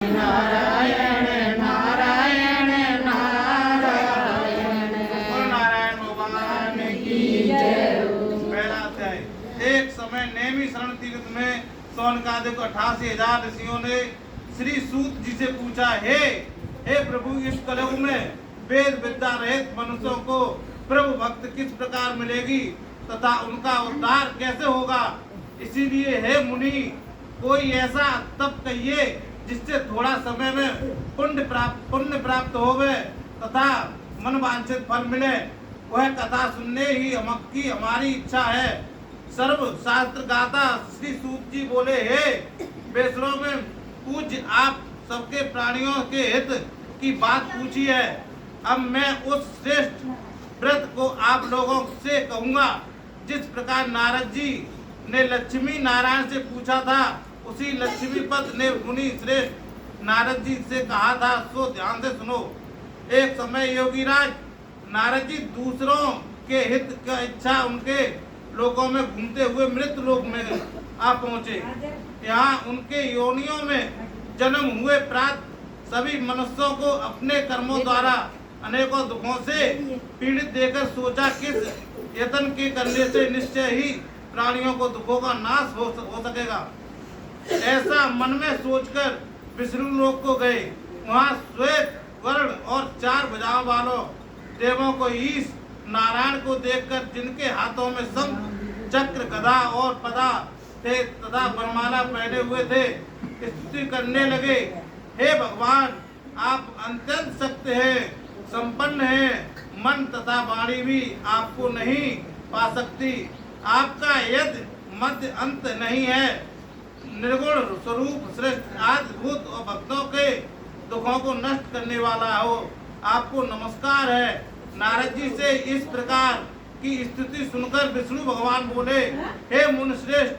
नारायण नारायण नारायण। नारायण भगवान की जय। पहला अध्याय। एक समय नेमी शरण तीर्थ में सौनकादिक 88,000 ऋषियों ने श्री सूत जी से पूछा, हे प्रभु, इस कलयुग में वेद विद्या रहित मनुष्यों को प्रभु भक्त किस प्रकार मिलेगी तथा उनका उद्धार कैसे होगा। इसीलिए हे मुनि, कोई ऐसा तप कहिए जिससे थोड़ा समय में पुण्य प्राप्त होवे तथा मन वांछित फल मिले। वह कथा सुनने ही की हमारी इच्छा है। सर्व शास्त्र गाता श्री सूत जी बोले, हे वैष्णव में पूज्य, आप सबके प्राणियों के हित की बात पूछी है। अब मैं उस श्रेष्ठ व्रत को आप लोगों से कहूँगा जिस प्रकार नारद जी ने लक्ष्मी नारायण से पूछा था, उसी लक्ष्मीपत ने मुनि श्रेष्ठ नारद जी से कहा था, सो ध्यान से सुनो। एक समय योगीराज नारद जी दूसरों के हित का इच्छा उनके लोकों में घूमते हुए मृत लोक में आ पहुँचे। यहाँ उनके योनियों में जन्म हुए प्रात सभी मनुष्यों को अपने कर्मों द्वारा अनेकों दुखों से पीड़ित देकर सोचा, किस यत्न के करने से निश्चय ही प्राणियों को दुखों का नाश हो सकेगा। ऐसा मन में सोचकर विष्णु लोक को गए। वहाँ श्वेत वर्ण और 4 भुजाओं वालों देवों को ईश नारायण को देखकर, जिनके हाथों में शंख चक्र गदा और पदा थे तथा वरमाला पहने हुए थे, स्तुति करने लगे, हे भगवान, आप अत्यंत शक्ति हैं, संपन्न हैं, मन तथा वाणी भी आपको नहीं पा सकती। आपका यद मध्य अंत नहीं है। निर्गुण स्वरूप श्रेष्ठ अद्भुत और भक्तों के दुखों को नष्ट करने वाला हो, आपको नमस्कार है। नारद जी से इस प्रकार की स्तुति सुनकर विष्णु भगवान बोले, हे मुनि श्रेष्ठ,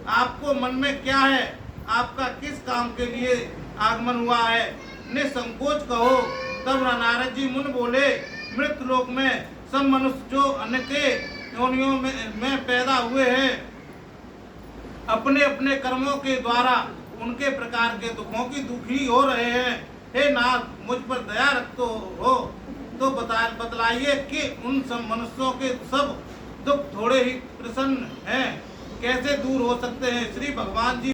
आपको मन में क्या है? आपका किस काम के लिए आगमन हुआ है? निसंकोच कहो। तब नारद जी मुनि बोले, मृत लोक में सब मनुष्य जो अनेके योनियों में पैदा हुए हैं, अपने अपने कर्मों के द्वारा उनके प्रकार के दुखों की दुखी हो रहे हैं। हे नाथ, मुझ पर दया रखते हो तो बतलाइए कि उन सब मनुष्यों के सब दुख थोड़े ही प्रसन्न हैं, कैसे दूर हो सकते हैं। श्री भगवान जी